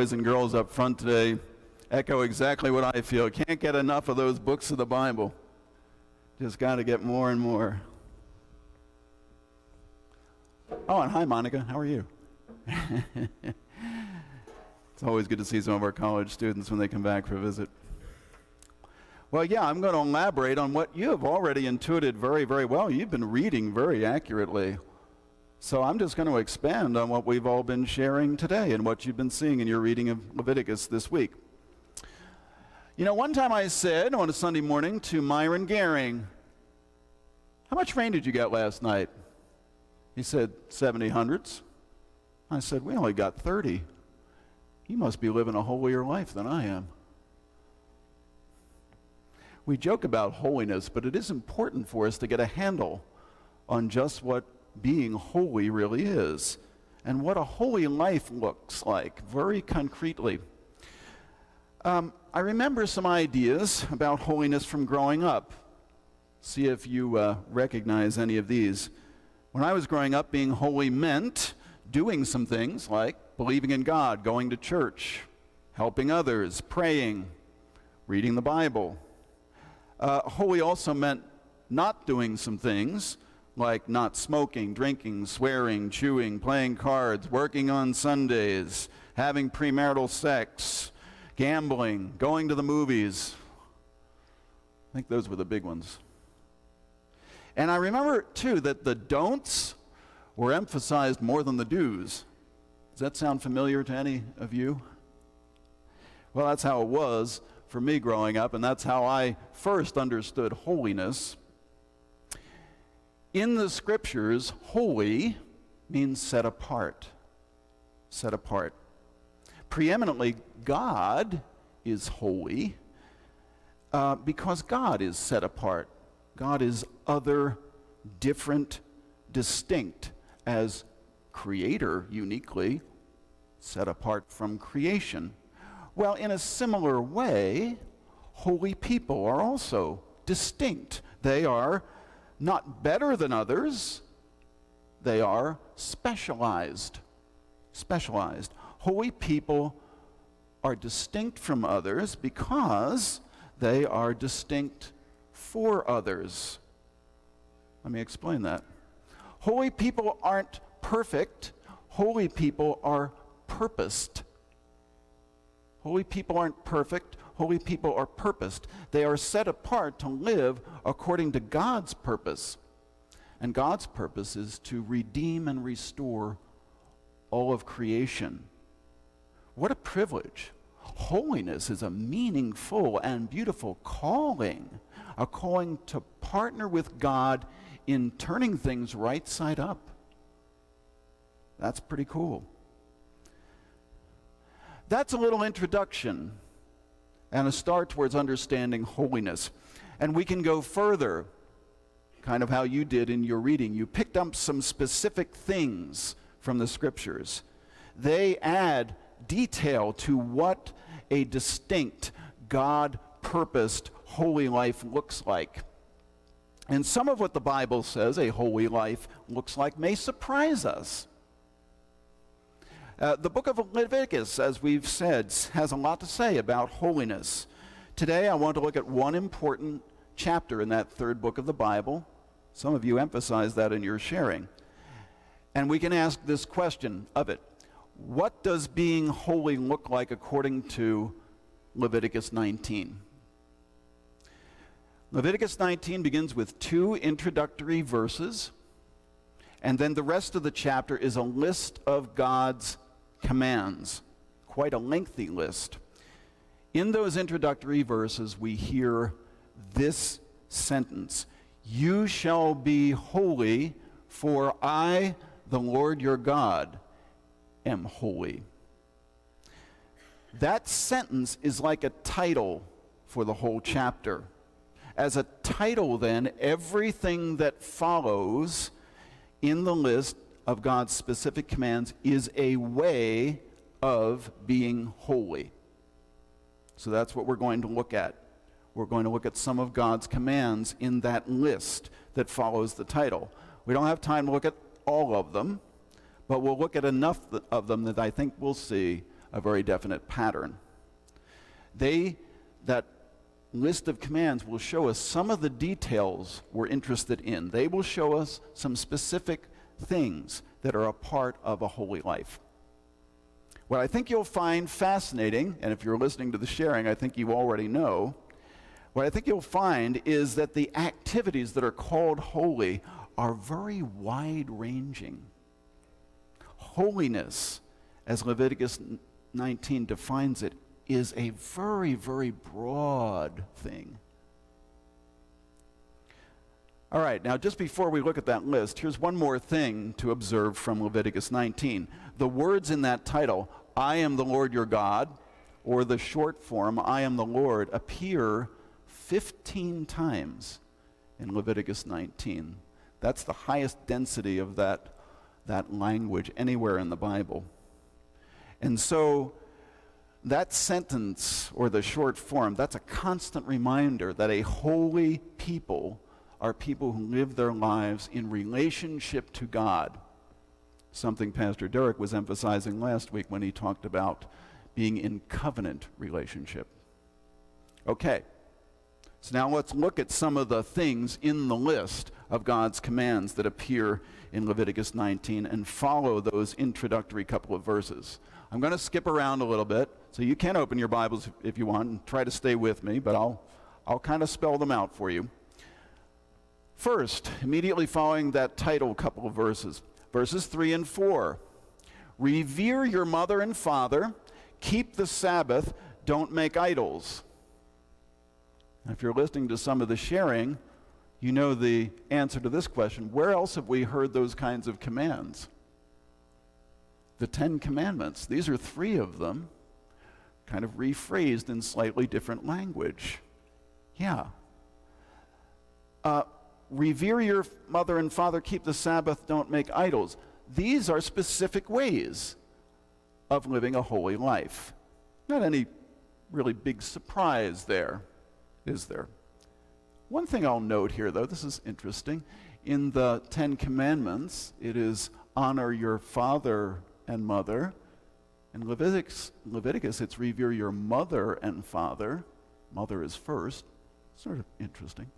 boys and girls up front today echo exactly what I feel. Can't get enough of those books of the Bible. Just got to get more and more. Oh, and hi, Monica. How are you? It's always good to see some of our college students when they come back for a visit. Well, yeah, I'm going to elaborate on what you have already intuited very, very well. You've been reading very accurately. So I'm just going to expand on what we've all been sharing today and what you've been seeing in your reading of Leviticus this week. You know, one time I said on a Sunday morning to Myron Gehring, "How much rain did you get last night?" He said, 70 hundredths. I said, "We only got 30. You must be living a holier life than I am." We joke about holiness, but it is important for us to get a handle on just what being holy really is and what a holy life looks like very concretely. I remember some ideas about holiness from growing up. See if you recognize any of these. When I was growing up, being holy meant doing some things like believing in God, going to church, helping others, praying, reading the Bible. Holy also meant not doing some things like not smoking, drinking, swearing, chewing, playing cards, working on Sundays, having premarital sex, gambling, going to the movies. I think those were the big ones. And I remember, too, that the don'ts were emphasized more than the do's. Does that sound familiar to any of you? Well, that's how it was for me growing up, and that's how I first understood holiness. In the scriptures, holy means set apart. Set apart. Preeminently, God is holy because God is set apart. God is other, different, distinct, as creator uniquely, set apart from creation. Well, in a similar way, holy people are also distinct. They are not better than others, they are specialized. Specialized. Holy people are distinct from others because they are distinct for others. Let me explain that. Holy people aren't perfect. Holy people are purposed. Holy people aren't perfect. Holy people are purposed. They are set apart to live according to God's purpose. And God's purpose is to redeem and restore all of creation. What a privilege. Holiness is a meaningful and beautiful calling, a calling to partner with God in turning things right side up. That's pretty cool. That's a little introduction and a start towards understanding holiness. And we can go further, kind of how you did in your reading. You picked up some specific things from the scriptures. They add detail to what a distinct, God-purposed holy life looks like. And some of what the Bible says a holy life looks like may surprise us. The book of Leviticus, as we've said, has a lot to say about holiness. Today I want to look at one important chapter in that third book of the Bible. Some of you emphasize that in your sharing. And we can ask this question of it. What does being holy look like according to Leviticus 19? Leviticus 19 begins with 2 introductory verses, and then the rest of the chapter is a list of God's commands, quite a lengthy list. In those introductory verses, we hear this sentence, "You shall be holy, for I, the Lord your God, am holy." That sentence is like a title for the whole chapter. As a title, then, everything that follows in the list of God's specific commands is a way of being holy. So that's what we're going to look at. We're going to look at some of God's commands in that list that follows the title. We don't have time to look at all of them, but we'll look at enough of them that I think we'll see a very definite pattern. That list of commands will show us some of the details we're interested in. They will show us some specific things that are a part of a holy life. What I think you'll find fascinating, and if you're listening to the sharing, I think you already know, what I think you'll find is that the activities that are called holy are very wide-ranging. Holiness, as Leviticus 19 defines it, is a very, very broad thing. All right, now just before we look at that list, here's one more thing to observe from Leviticus 19. The words in that title, I am the Lord your God, or the short form, I am the Lord, appear 15 times in Leviticus 19. That's the highest density of that language anywhere in the Bible. And so that sentence, or the short form, that's a constant reminder that a holy people are people who live their lives in relationship to God. Something Pastor Derek was emphasizing last week when he talked about being in covenant relationship. Okay, so now let's look at some of the things in the list of God's commands that appear in Leviticus 19 and follow those introductory couple of verses. I'm going to skip around a little bit, so you can open your Bibles if you want and try to stay with me, but I'll kind of spell them out for you. First, immediately following that title couple of verses, verses 3 and 4. Revere your mother and father, keep the Sabbath, don't make idols. Now, if you're listening to some of the sharing, you know the answer to this question. Where else have we heard those kinds of commands? The 10 Commandments. These are 3 of them, kind of rephrased in slightly different language. Yeah. Revere your mother and father, keep the Sabbath, don't make idols. These are specific ways of living a holy life. Not any really big surprise there, is there? One thing I'll note here, though, this is interesting. In the 10 Commandments, it is honor your father and mother. In Leviticus, it's revere your mother and father. Mother is first. Sort of interesting.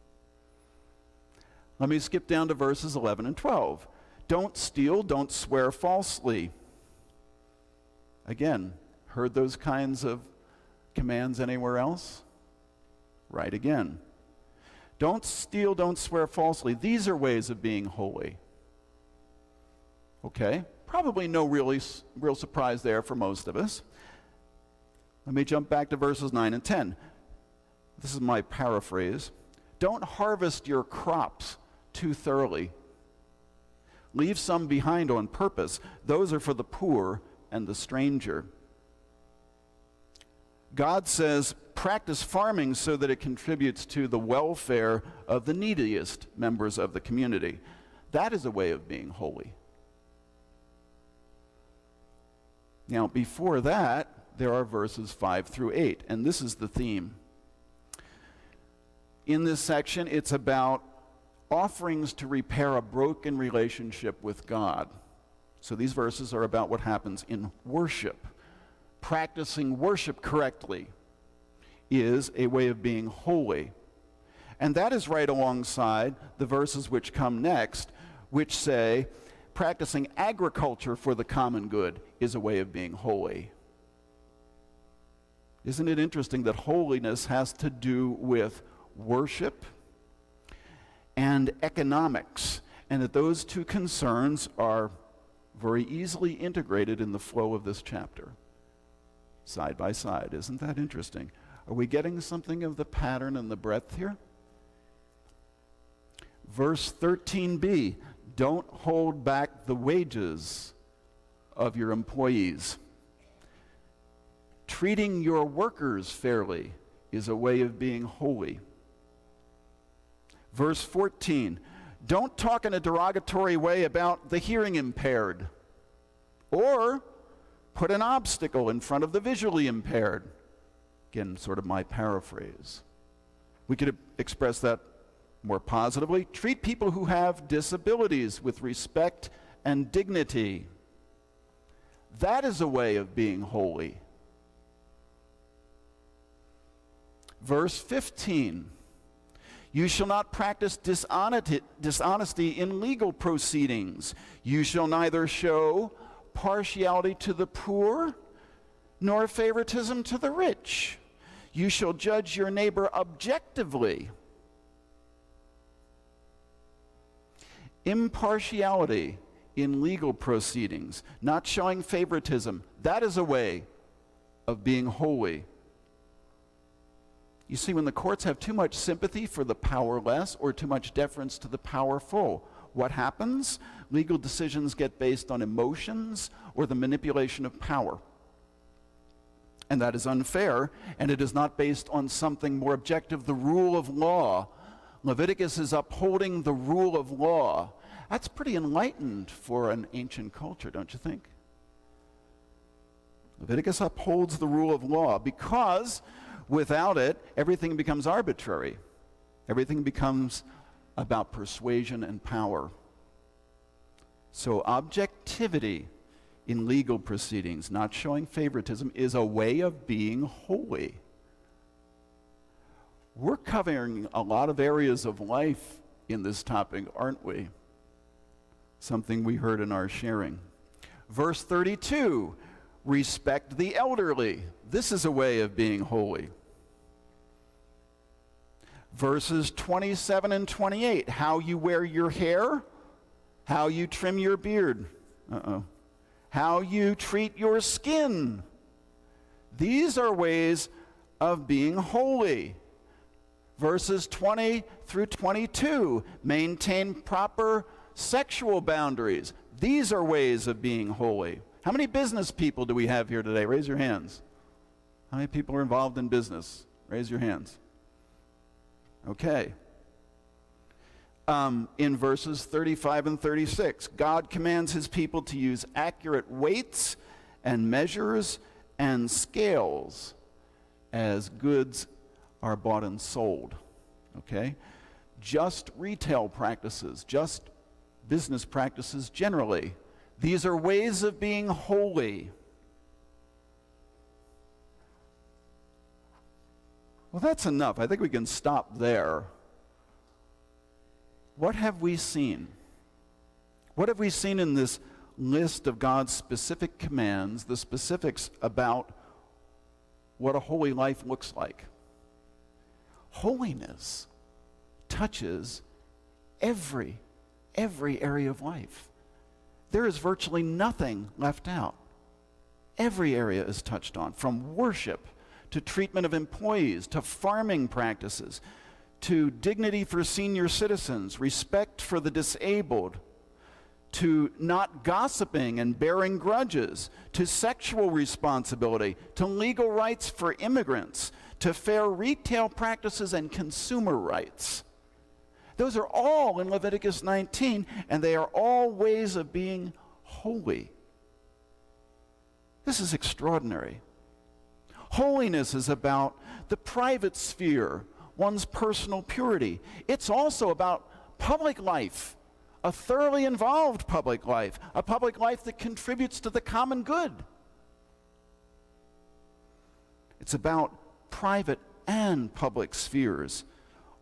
Let me skip down to verses 11 and 12. Don't steal, don't swear falsely. Again, heard those kinds of commands anywhere else? Right again. Don't steal, don't swear falsely. These are ways of being holy. Okay, probably no real surprise there for most of us. Let me jump back to verses 9 and 10. This is my paraphrase. Don't harvest your crops too thoroughly. Leave some behind on purpose. Those are for the poor and the stranger. God says, practice farming so that it contributes to the welfare of the neediest members of the community. That is a way of being holy. Now, before that, there are verses 5 through 8, and this is the theme. In this section, it's about offerings to repair a broken relationship with God. So these verses are about what happens in worship. Practicing worship correctly is a way of being holy. And that is right alongside the verses which come next, which say, practicing agriculture for the common good is a way of being holy. Isn't it interesting that holiness has to do with worship and economics, and that those two concerns are very easily integrated in the flow of this chapter, side by side? Isn't that interesting? Are we getting something of the pattern and the breadth here? Verse 13b, don't hold back the wages of your employees. Treating your workers fairly is a way of being holy. Verse 14, don't talk in a derogatory way about the hearing impaired, or put an obstacle in front of the visually impaired. Again, sort of my paraphrase. We could express that more positively. Treat people who have disabilities with respect and dignity. That is a way of being holy. Verse 15. You shall not practice dishonesty in legal proceedings. You shall neither show partiality to the poor, nor favoritism to the rich. You shall judge your neighbor objectively. Impartiality in legal proceedings, not showing favoritism, that is a way of being holy. You see, when the courts have too much sympathy for the powerless or too much deference to the powerful, what happens? Legal decisions get based on emotions or the manipulation of power. And that is unfair, and it is not based on something more objective, the rule of law. Leviticus is upholding the rule of law. That's pretty enlightened for an ancient culture, don't you think? Leviticus upholds the rule of law because without it, everything becomes arbitrary. Everything becomes about persuasion and power. So objectivity in legal proceedings, not showing favoritism, is a way of being holy. We're covering a lot of areas of life in this topic, aren't we? Something we heard in our sharing. Verse 32, respect the elderly. This is a way of being holy. Verses 27 and 28, how you wear your hair, how you trim your beard. How you treat your skin. These are ways of being holy. Verses 20 through 22, maintain proper sexual boundaries. These are ways of being holy. How many business people do we have here today? Raise your hands. How many people are involved in business? Raise your hands. Okay. In verses 35 and 36, God commands his people to use accurate weights and measures and scales as goods are bought and sold. Okay? Just retail practices, just business practices generally. These are ways of being holy. Well, that's enough. I think we can stop there. What have we seen? What have we seen in this list of God's specific commands, the specifics about what a holy life looks like? Holiness touches every area of life. There is virtually nothing left out. Every area is touched on, from worship to treatment of employees, to farming practices, to dignity for senior citizens, respect for the disabled, to not gossiping and bearing grudges, to sexual responsibility, to legal rights for immigrants, to fair retail practices and consumer rights. Those are all in Leviticus 19, and they are all ways of being holy. This is extraordinary. Holiness is about the private sphere, one's personal purity. It's also about public life, a thoroughly involved public life, a public life that contributes to the common good. It's about private and public spheres,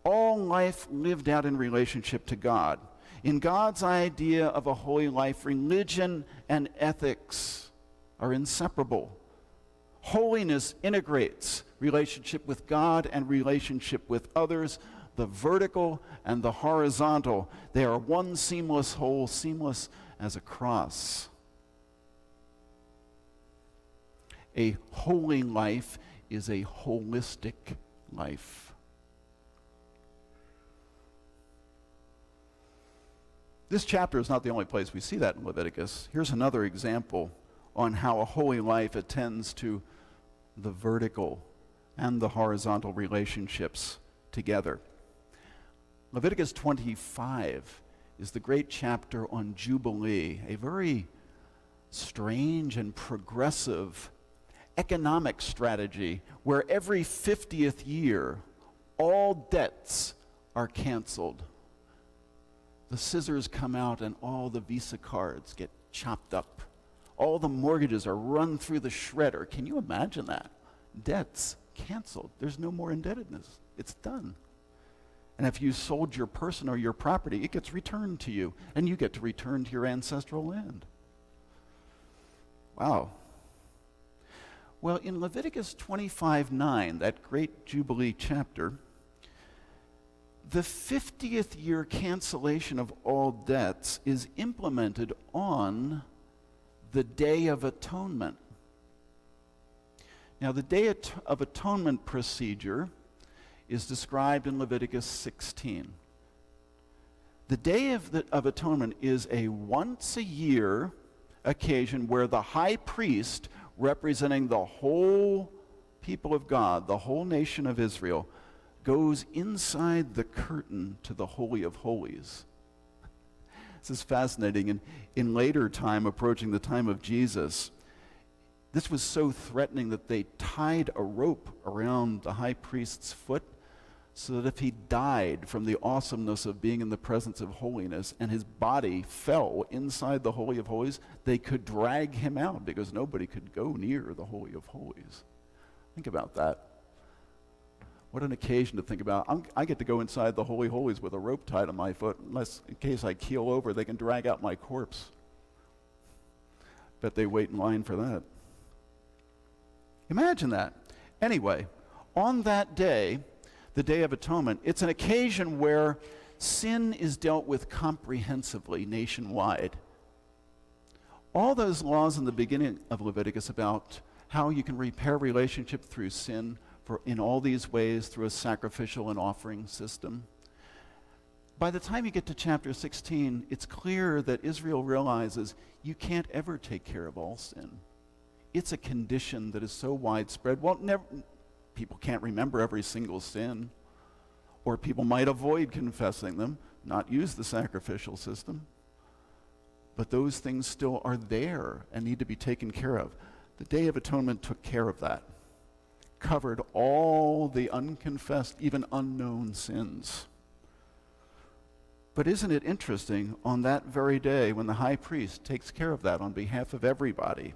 all life lived out in relationship to God. In God's idea of a holy life, religion and ethics are inseparable. Holiness integrates relationship with God and relationship with others, the vertical and the horizontal. They are one seamless whole, seamless as a cross. A holy life is a holistic life. This chapter is not the only place we see that in Leviticus. Here's another example on how a holy life attends to the vertical and the horizontal relationships together. Leviticus 25 is the great chapter on Jubilee, a very strange and progressive economic strategy where every 50th year all debts are canceled. The scissors come out and all the Visa cards get chopped up. All the mortgages are run through the shredder. Can you imagine that? debt's canceled. There's no more indebtedness. It's done. And if you sold your person or your property, it gets returned to you, and you get to return to your ancestral land. Wow. Well, in Leviticus 25:9, that great Jubilee chapter, the 50th year cancellation of all debts is implemented on the Day of Atonement. Now, the Day of Atonement procedure is described in Leviticus 16. The Day of Atonement is a once-a-year occasion where the high priest, representing the whole people of God, the whole nation of Israel, goes inside the curtain to the Holy of Holies. This is fascinating. In later time, approaching the time of Jesus, this was so threatening that they tied a rope around the high priest's foot so that if he died from the awesomeness of being in the presence of holiness and his body fell inside the Holy of Holies, they could drag him out because nobody could go near the Holy of Holies. Think about that. What an occasion to think about. I get to go inside the Holy of Holies with a rope tied on my foot, unless in case I keel over, they can drag out my corpse. Bet they wait in line for that. Imagine that. Anyway, on that day, the Day of Atonement, it's an occasion where sin is dealt with comprehensively nationwide. All those laws in the beginning of Leviticus about how you can repair relationship through sin in all these ways through a sacrificial and offering system. By the time you get to chapter 16, it's clear that Israel realizes you can't ever take care of all sin. It's a condition that is so widespread. Well, people can't remember every single sin, or people might avoid confessing them, not use the sacrificial system. But those things still are there and need to be taken care of. The Day of Atonement took care of that, covered all the unconfessed, even unknown sins. But isn't it interesting, on that very day when the high priest takes care of that on behalf of everybody,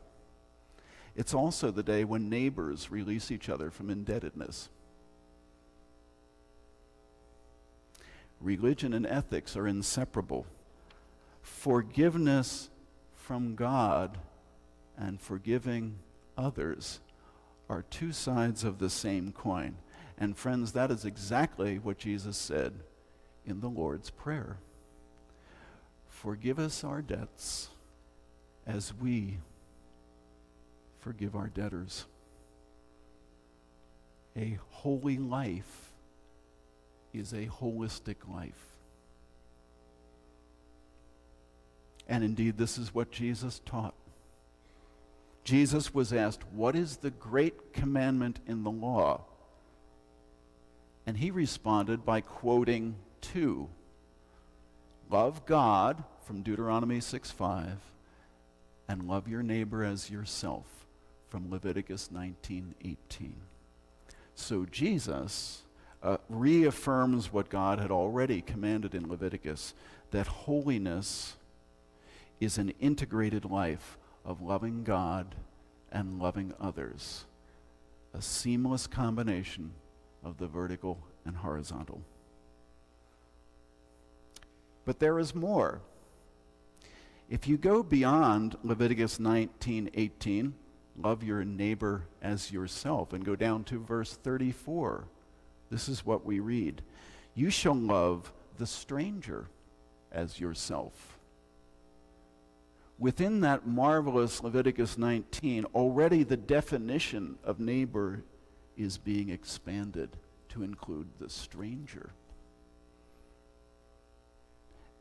it's also the day when neighbors release each other from indebtedness. Religion and ethics are inseparable. Forgiveness from God and forgiving others are two sides of the same coin. And friends, that is exactly what Jesus said in the Lord's Prayer. Forgive us our debts as we forgive our debtors. A holy life is a holistic life. And indeed, this is what Jesus taught. Jesus was asked, "What is the great commandment in the law?" And he responded by quoting two. Love God, from Deuteronomy 6:5, and love your neighbor as yourself, from Leviticus 19:18. So Jesus reaffirms what God had already commanded in Leviticus, that holiness is an integrated life of loving God and loving others, a seamless combination of the vertical and horizontal. But there is more. If you go beyond Leviticus 19:18, love your neighbor as yourself, and go down to verse 34, this is what we read. You shall love the stranger as yourself. Within that marvelous Leviticus 19, already the definition of neighbor is being expanded to include the stranger.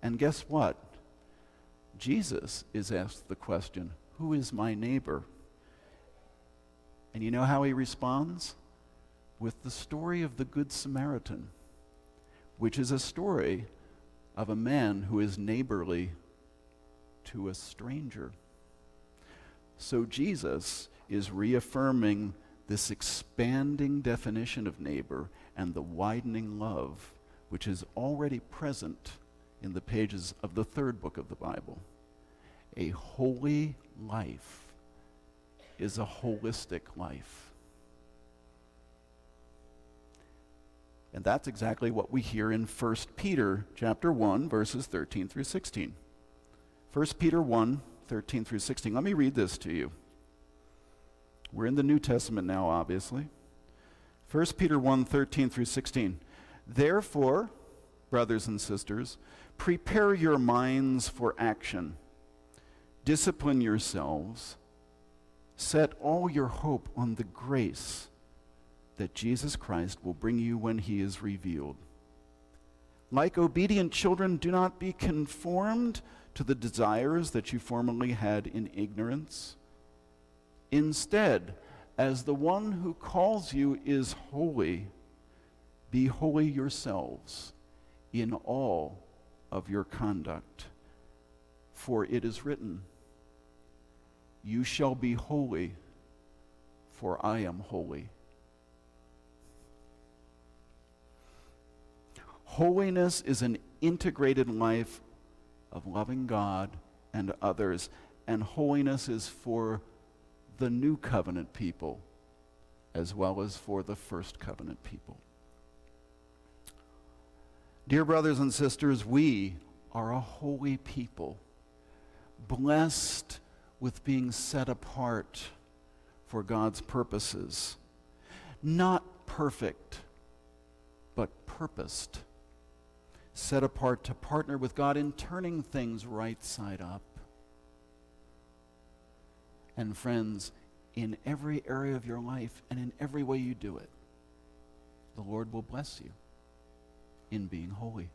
And guess what? Jesus is asked the question, who is my neighbor? And you know how he responds? With the story of the Good Samaritan, which is a story of a man who is neighborly to a stranger. So Jesus is reaffirming this expanding definition of neighbor and the widening love, which is already present in the pages of the third book of the Bible. A holy life is a holistic life. And that's exactly what we hear in 1 Peter chapter 1, verses 13 through 16. 1 Peter 1, 13 through 16. Let me read this to you. We're in the New Testament now, obviously. 1 Peter 1, 13 through 16. Therefore, brothers and sisters, prepare your minds for action. Discipline yourselves. Set all your hope on the grace that Jesus Christ will bring you when he is revealed. Like obedient children, do not be conformed to the desires that you formerly had in ignorance. Instead, as the one who calls you is holy, be holy yourselves in all of your conduct. For it is written, you shall be holy, for I am holy. Holiness is an integrated life of loving God and others, and holiness is for the new covenant people as well as for the first covenant people. Dear brothers and sisters, we are a holy people, blessed with being set apart for God's purposes. Not perfect, but purposed. Set apart to partner with God in turning things right side up. And friends, in every area of your life and in every way you do it, the Lord will bless you in being holy.